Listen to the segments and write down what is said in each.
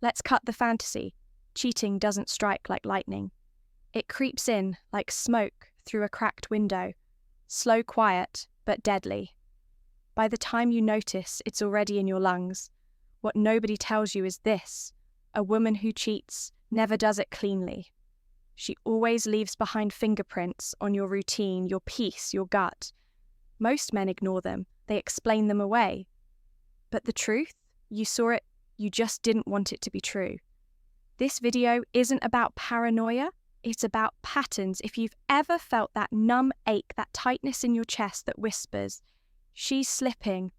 Let's cut the fantasy. Cheating doesn't strike like lightning. It creeps in like smoke through a cracked window, slow, quiet, but deadly. By the time you notice, it's already in your lungs. What nobody tells you is this: a woman who cheats never does it cleanly. She always leaves behind fingerprints on your routine, your peace, your gut. Most men ignore them. They explain them away. But the truth, you saw it, you just didn't want it to be true. This video isn't about paranoia, it's about patterns. If you've ever felt that numb ache, that tightness in your chest that whispers, "She's slipping,"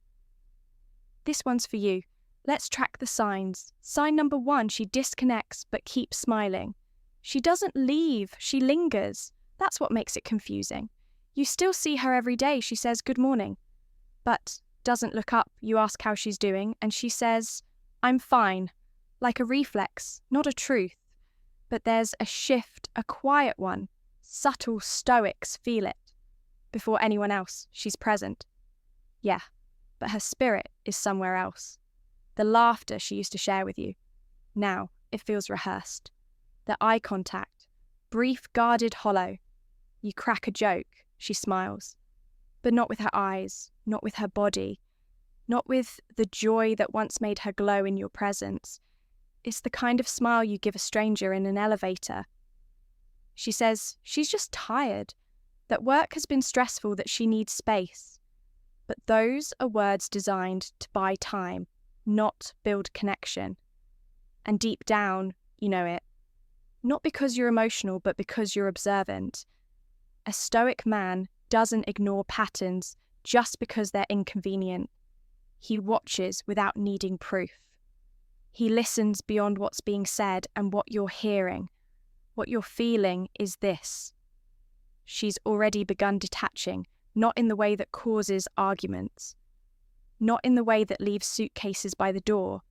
this one's for you. Let's track the signs. Sign number 1, she disconnects but keeps smiling. She doesn't leave, she lingers. That's what makes it confusing. You still see her every day, she says good morning, but doesn't look up. You ask how she's doing, and she says, "I'm fine," like a reflex, not a truth. But there's a shift, a quiet one. Subtle Stoics feel it. Before anyone else, she's present. Yeah, but her spirit is somewhere else. The laughter she used to share with you, now it feels rehearsed. The eye contact, brief, guarded, hollow. You crack a joke, she smiles. But not with her eyes, not with her body, not with the joy that once made her glow in your presence. It's the kind of smile you give a stranger in an elevator. She says she's just tired, that work has been stressful, that she needs space. But those are words designed to buy time, not build connection. And deep down, you know it. Not because you're emotional, but because you're observant. A Stoic man doesn't ignore patterns just because they're inconvenient. He watches without needing proof. He listens beyond what's being said and what you're hearing. What you're feeling is this: she's already begun detaching, not in the way that causes arguments, not in the way that leaves suitcases by the door,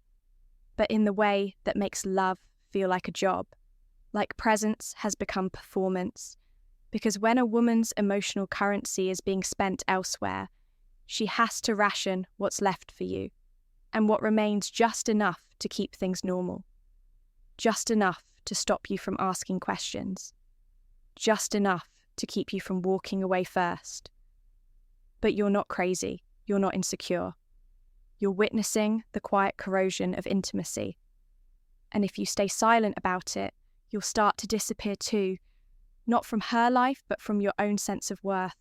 but in the way that makes love feel like a job, like presence has become performance. Because when a woman's emotional currency is being spent elsewhere, she has to ration what's left for you, and what remains just enough to keep things normal. Just enough to stop you from asking questions. Just enough to keep you from walking away first. But you're not crazy, you're not insecure. You're witnessing the quiet corrosion of intimacy. And if you stay silent about it, you'll start to disappear too, not from her life, but from your own sense of worth.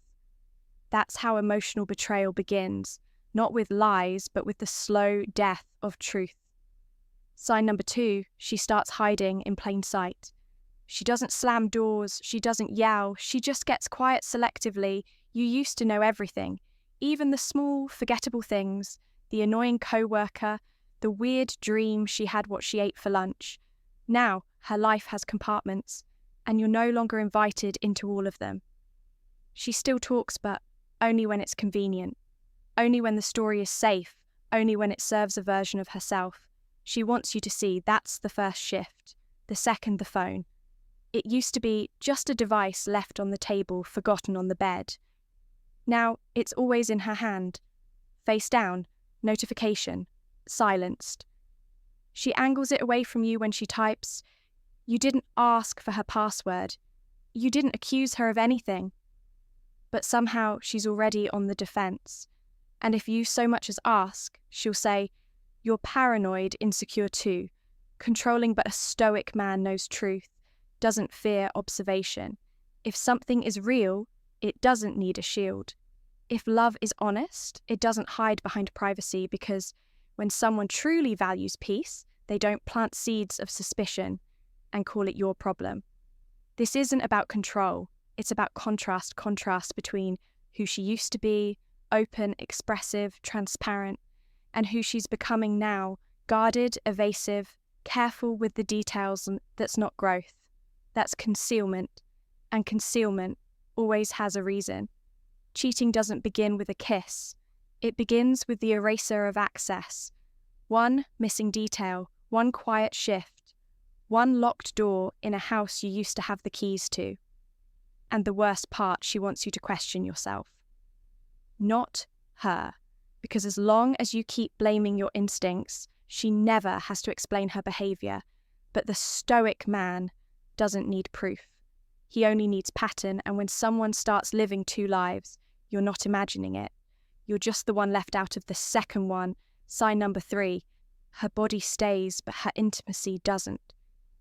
That's how emotional betrayal begins, not with lies, but with the slow death of truth. Sign number 2, she starts hiding in plain sight. She doesn't slam doors, she doesn't yell, she just gets quiet selectively. You used to know everything, even the small, forgettable things, the annoying co-worker, the weird dream she had what she ate for lunch. Now, her life has compartments, and you're no longer invited into all of them. She still talks, but only when it's convenient, only when the story is safe, only when it serves a version of herself. She wants you to see that's the first shift, the second the phone. It used to be just a device left on the table, forgotten on the bed. Now it's always in her hand, face down, notification, silenced. She angles it away from you when she types. You didn't ask for her password. You didn't accuse her of anything. But somehow she's already on the defense. And if you so much as ask, she'll say, "You're paranoid, insecure too. Controlling, but a Stoic man knows truth, doesn't fear observation. If something is real, it doesn't need a shield. If love is honest, it doesn't hide behind privacy, because when someone truly values peace, they don't plant seeds of suspicion and call it your problem." This isn't about control. It's about contrast between who she used to be, open, expressive, transparent, and who she's becoming now, guarded, evasive, careful with the details. That's not growth. That's concealment. And concealment always has a reason. Cheating doesn't begin with a kiss. It begins with the eraser of access. One missing detail, one quiet shift, one locked door in a house you used to have the keys to. And the worst part, she wants you to question yourself. Not her. Because as long as you keep blaming your instincts, She never has to explain her behavior, but the Stoic man doesn't need proof. He only needs pattern, and when someone starts living two lives, you're not imagining it. You're just the one left out of the second one. Sign number 3. Her body stays, but her intimacy doesn't.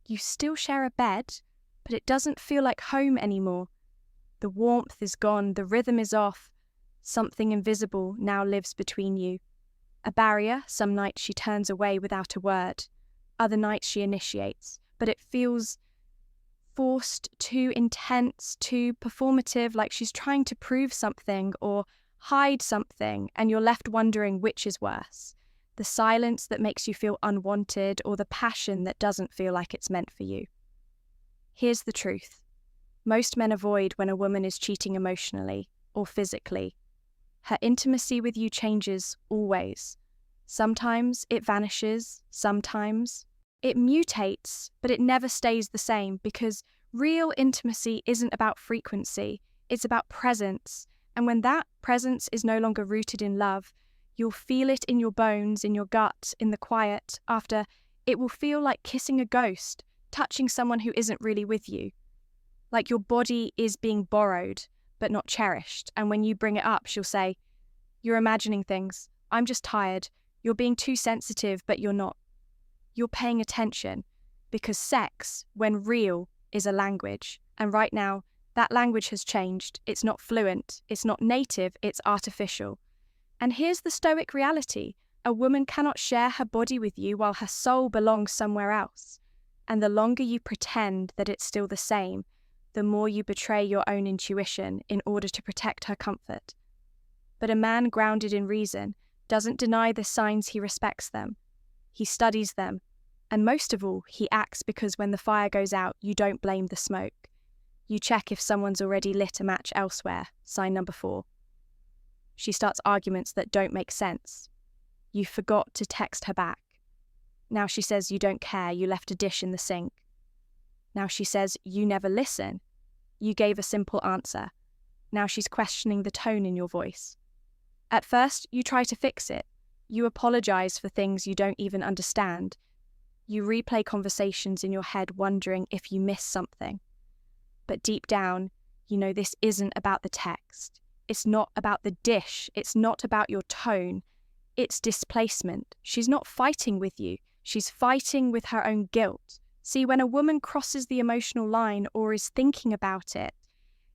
You still share a bed, but it doesn't feel like home anymore. The warmth is gone, the rhythm is off. Something invisible now lives between you. A barrier. Some nights she turns away without a word. Other nights she initiates, but it feels forced, too intense, too performative, like she's trying to prove something or hide something, and you're left wondering which is worse. The silence that makes you feel unwanted, or the passion that doesn't feel like it's meant for you. Here's the truth. Most men avoid when a woman is cheating emotionally or physically. Her intimacy with you changes always. Sometimes it vanishes, sometimes it mutates, but it never stays the same, because real intimacy isn't about frequency, it's about presence. And when that presence is no longer rooted in love, you'll feel it in your bones, in your gut, in the quiet. After, it will feel like kissing a ghost, touching someone who isn't really with you. Like your body is being borrowed, but not cherished. And when you bring it up, she'll say, "You're imagining things. I'm just tired. You're being too sensitive, but you're not. You're paying attention." Because sex, when real, is a language. And right now, that language has changed. It's not fluent. It's not native. It's artificial. And here's the Stoic reality. A woman cannot share her body with you while her soul belongs somewhere else. And the longer you pretend that it's still the same, the more you betray your own intuition in order to protect her comfort. But a man grounded in reason doesn't deny the signs, he respects them. He studies them. And most of all, he acts, because when the fire goes out, you don't blame the smoke. You check if someone's already lit a match elsewhere. Sign number 4. She starts arguments that don't make sense. You forgot to text her back. Now she says you don't care, you left a dish in the sink. Now she says you never listen. You gave a simple answer. Now she's questioning the tone in your voice. At first, you try to fix it. You apologize for things you don't even understand. You replay conversations in your head wondering if you missed something. But deep down, you know this isn't about the text. It's not about the dish. It's not about your tone. It's displacement. She's not fighting with you. She's fighting with her own guilt. See, when a woman crosses the emotional line or is thinking about it,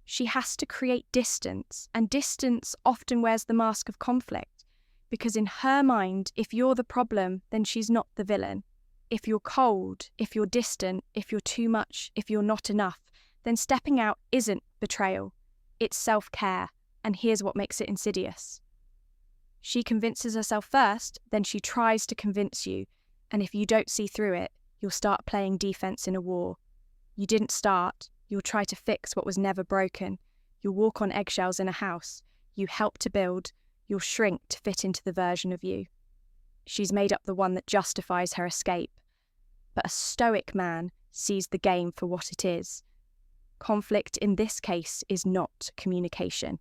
she has to create distance, and distance often wears the mask of conflict, because in her mind, if you're the problem, then she's not the villain. If you're cold, if you're distant, if you're too much, if you're not enough, then stepping out isn't betrayal. It's self-care, and here's what makes it insidious. She convinces herself first, then she tries to convince you, and if you don't see through it, you'll start playing defense in a war. You didn't start. You'll try to fix what was never broken. You'll walk on eggshells in a house. You help to build. You'll shrink to fit into the version of you. She's made up the one that justifies her escape. But a Stoic man sees the game for what it is. Conflict in this case is not communication.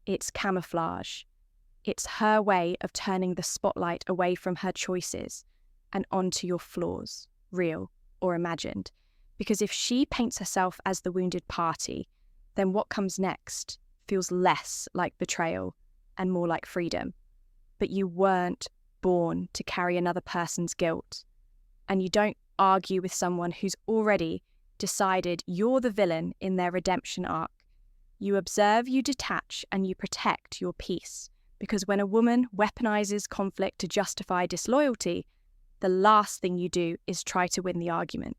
It's camouflage. It's her way of turning the spotlight away from her choices and onto your flaws, real or imagined. Because if she paints herself as the wounded party, then what comes next feels less like betrayal and more like freedom. But you weren't born to carry another person's guilt. And you don't argue with someone who's already decided you're the villain in their redemption arc. You observe, you detach, and you protect your peace. Because when a woman weaponizes conflict to justify disloyalty, the last thing you do is try to win the argument.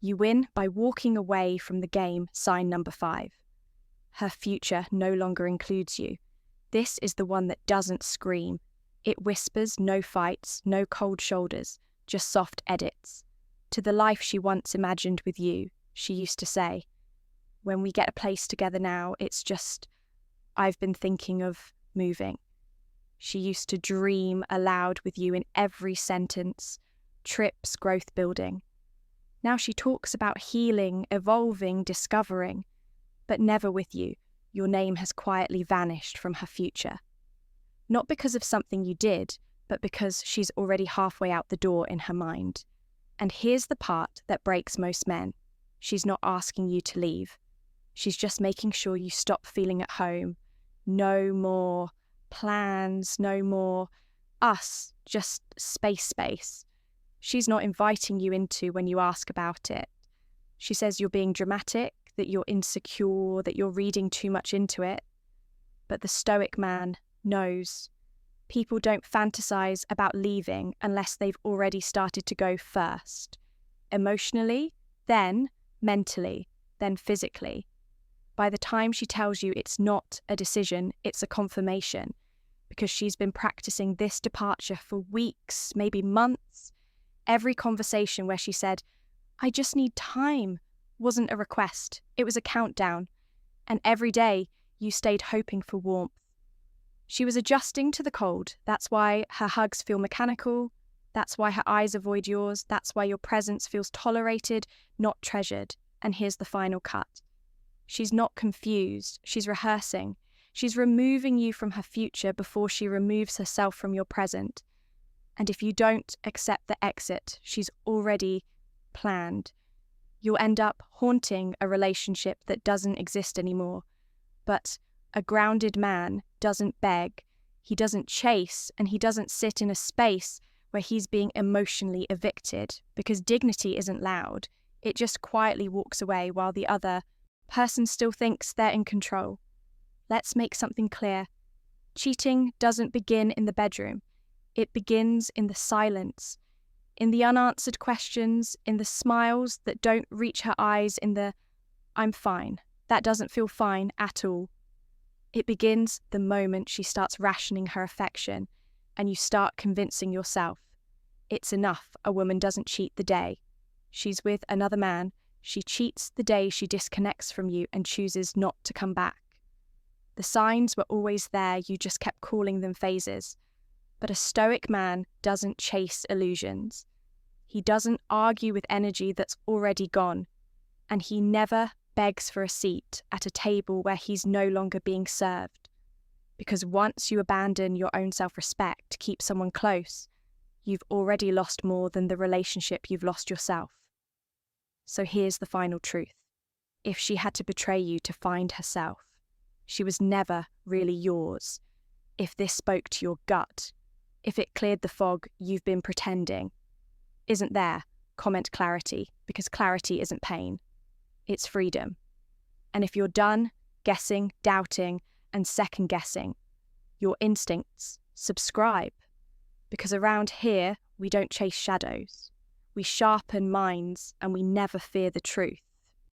You win by walking away from the game. Sign number 5. Her future no longer includes you. This is the one that doesn't scream. It whispers, no fights, no cold shoulders, just soft edits. To the life she once imagined with you, she used to say, "When we get a place together now, it's just, I've been thinking of moving." She used to dream aloud with you in every sentence, trips, growth building. Now she talks about healing, evolving, discovering, but never with you. Your name has quietly vanished from her future. Not because of something you did, but because she's already halfway out the door in her mind. And here's the part that breaks most men. She's not asking you to leave. She's just making sure you stop feeling at home. No more plans, no more us, just space. She's not inviting you into when you ask about it. She says you're being dramatic, that you're insecure, that you're reading too much into it. But the Stoic man knows. People don't fantasize about leaving unless they've already started to go first. Emotionally, then mentally, then physically. By the time she tells you it's not a decision, it's a confirmation, because she's been practicing this departure for weeks, maybe months. Every conversation where she said, "I just need time," wasn't a request, it was a countdown. And every day you stayed hoping for warmth. She was adjusting to the cold. That's why her hugs feel mechanical. That's why her eyes avoid yours. That's why your presence feels tolerated, not treasured. And here's the final cut. She's not confused. She's rehearsing. She's removing you from her future before she removes herself from your present. And if you don't accept the exit she's already planned, you'll end up haunting a relationship that doesn't exist anymore. But a grounded man doesn't beg, he doesn't chase, and he doesn't sit in a space where he's being emotionally evicted, because dignity isn't loud. It just quietly walks away while the other person still thinks they're in control. Let's make something clear. Cheating doesn't begin in the bedroom. It begins in the silence, in the unanswered questions, in the smiles that don't reach her eyes, in the "I'm fine. That doesn't feel fine at all." It begins the moment she starts rationing her affection and you start convincing yourself. It's enough a woman doesn't cheat the day she's with another man. She cheats the day she disconnects from you and chooses not to come back. The signs were always there, you just kept calling them phases. But a Stoic man doesn't chase illusions. He doesn't argue with energy that's already gone. And he never begs for a seat at a table where he's no longer being served. Because once you abandon your own self-respect to keep someone close, you've already lost more than the relationship you've lost yourself. So here's the final truth. If she had to betray you to find herself, she was never really yours. If this spoke to your gut, if it cleared the fog you've been pretending isn't there, comment clarity, because clarity isn't pain. It's freedom. And if you're done guessing, doubting, and second-guessing your instincts, subscribe. Because around here, we don't chase shadows. We sharpen minds and we never fear the truth.